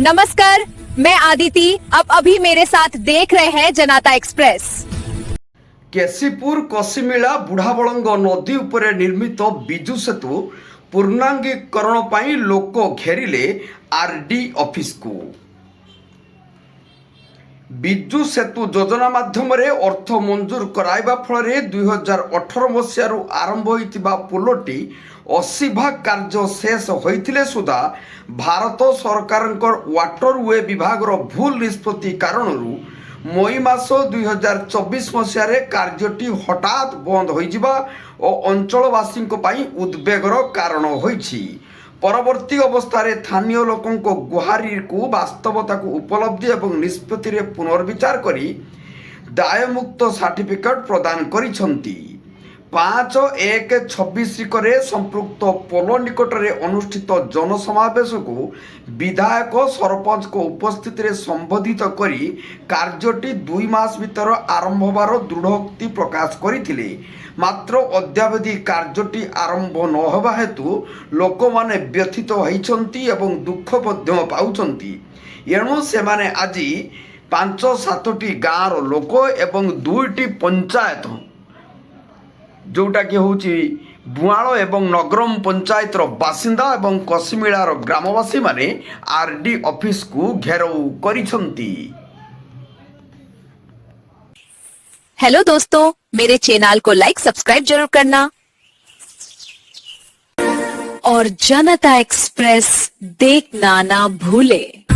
नमस्कार, मैं आदिति। अब अभी मेरे साथ देख रहे हैं जनता एक्सप्रेस। केसीपुर कसिमिला बुढ़ाबलंग नदी उपरे निर्मित बिजु सेतु पूर्णांगीकरण पाई लोक घेरिले आरडी ऑफिस को। बिजु सेतु योजना माध्यम अर्थ मंजूर कराइबा फल 2018 मसीह आरंभ होइतिबा पोलोटी 80 भाग कार्य शेष होइतिले सुधा भारत सरकारंकर वाटरवे विभागर भूल निष्पत्ति कारणरू मई मास 2024 मसीह कार्यटी हठात बंद होइजिबा और अंचलवासी उद्वेगर कारण होइछि। परवर्ती अवस्था स्थानीय लोकों गुहारी को वास्तवता को उपलब्धि एवं निष्पत्ति रे पुनर्विचार करी दायमुक्त सर्टिफिकेट प्रदान करिसंती। 5/1/26 संपृक्त पोलो निकटरे अनुष्ठित जनसमावेश को विधायक सरपंच को उपस्थित रे संबोधित करी कार्यटी 2 मास भीतर आरंभ होबार दृढ़ोक्ति प्रकाश करथिले। मात्र अद्यावधि कार्यटी आरंभ न होबा हेतु लोक माने व्यथित होइछंती एवं दुख मध्य पाउछंती। एणु सेमाने आज 5-7टी गाँवर लोक एवं 2टी पंचायत जोटा कि हूँ बुआल एवं नगरम पंचायत बासिंदा एवं कसिमिलार ग्रामवासी माने आरडी ऑफिस को घेराव करिसंती। हेलो दोस्तों, मेरे चैनल को लाइक सब्सक्राइब जरूर करना और जनता एक्सप्रेस देखना ना भूले।